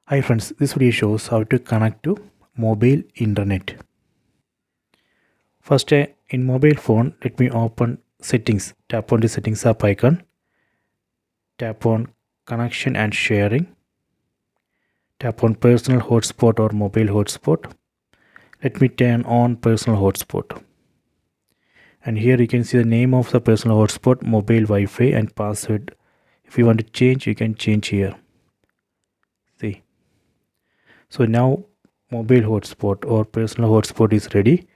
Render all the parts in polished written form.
Hi friends, this video shows how to connect to mobile internet. First, in mobile phone, let me open settings. Tap on the settings app icon. Tap on connection and sharing. Tap on personal hotspot or mobile hotspot. Let me turn on personal hotspot. And here you can see the name of the personal hotspot, mobile Wi-Fi and password. If you want to change, you can change here. See. So now mobile hotspot or personal hotspot is ready.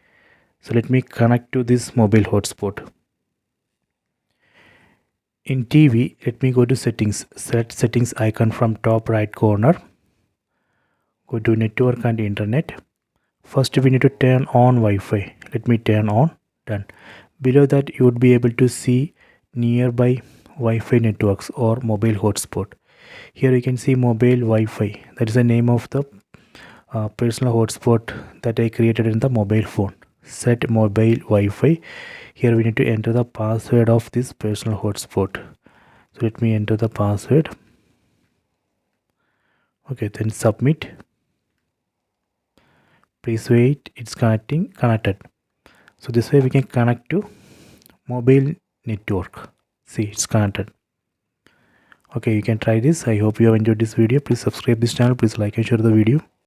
So let me connect to this mobile hotspot. In TV, let me go to settings. Select settings icon from top right corner. Go to network and internet. First we need to turn on Wi-Fi. Let me turn on. Done. Below that you would be able to see nearby Wi-Fi networks or mobile hotspot. Here you can see mobile Wi-Fi. That is the name of the personal hotspot that I created in the mobile phone. Set mobile Wi-Fi. Here we need to enter the password of this personal hotspot. So let me enter the password. Okay, then submit. Please wait, it's connected. So this way we can connect to mobile network. See, it's connected. Okay, you can try this. I hope you have enjoyed this video. Please subscribe this channel. Please like and share the video.